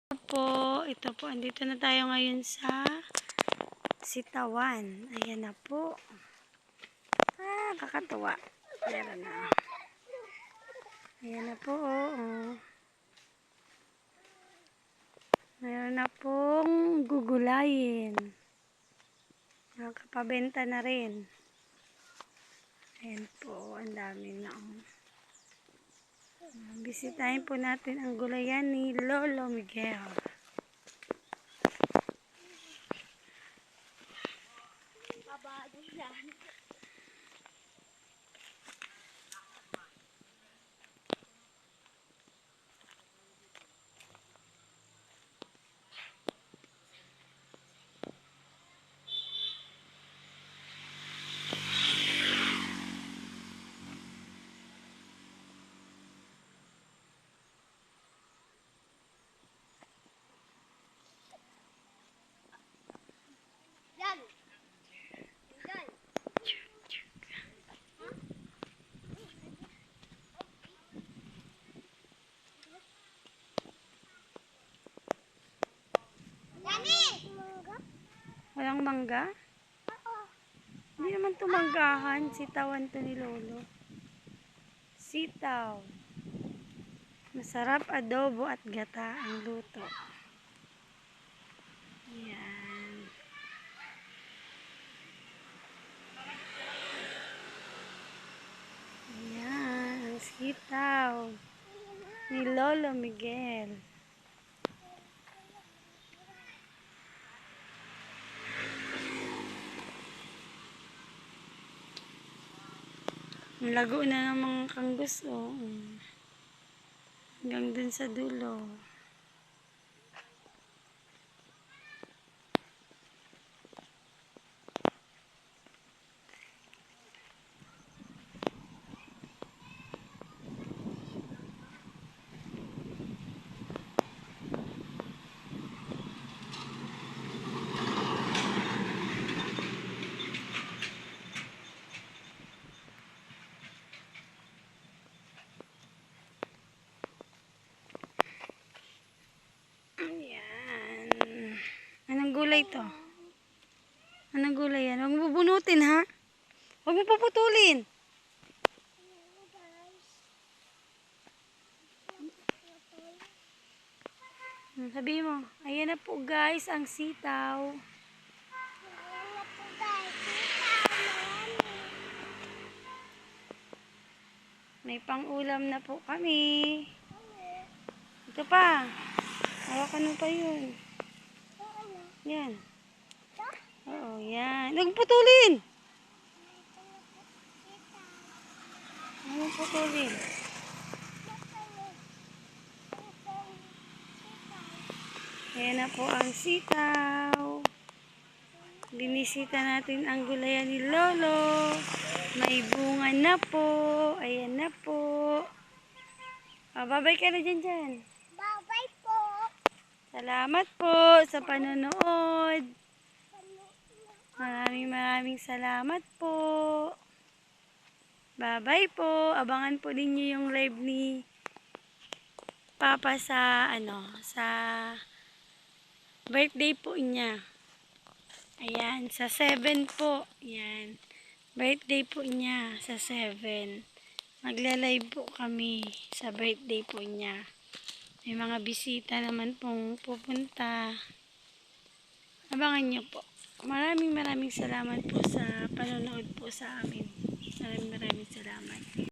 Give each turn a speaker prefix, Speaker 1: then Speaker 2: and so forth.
Speaker 1: Ito po, andito na tayo ngayon sa Sitawan. Ayan na po. Kakatuwa. Meron na. Ayan na po, Meron na pong gugulayin. Nakapabenta na rin. Ayan po, ang dami na. Bisitahin po natin ang gulayan ni Lolo Miguel. Walang mangga? Hindi naman ito manggahan. Sitawan to ni Lolo. Sitaw. Masarap adobo at gata ang luto. Ayan. Ayan. Ang sitaw ni Lolo Miguel. Ang lago na ng mga kanggus, hanggang dun sa dulo. Ayan. Anong gulay to? Anong gulay yan? Huwag mo bubunutin, ha? Huwag mo puputulin. Sabihin mo, ayan na po guys, ang sitaw. May pang-ulam na po kami. Ito pa. Hawakan mo pa yun. Yan. Oo, yan. Huwag putulin. Huwag putulin. Ayan na po ang sitaw. Binisita natin ang gulayan ni Lolo. May bunga na po. Ayan na po. Babay ka na dyan.
Speaker 2: Babay po.
Speaker 1: Salamat po sa panonood. Maraming salamat po. Babay po. Abangan po ninyo yung live ni Papa sa sa birthday po niya. Ayan, sa 7 po. Ayan. Birthday po niya sa 7. Magla-live po kami sa birthday po niya. May mga bisita naman pong pupunta. Abangan niyo po. Maraming salamat po sa panonood po sa amin. Maraming salamat.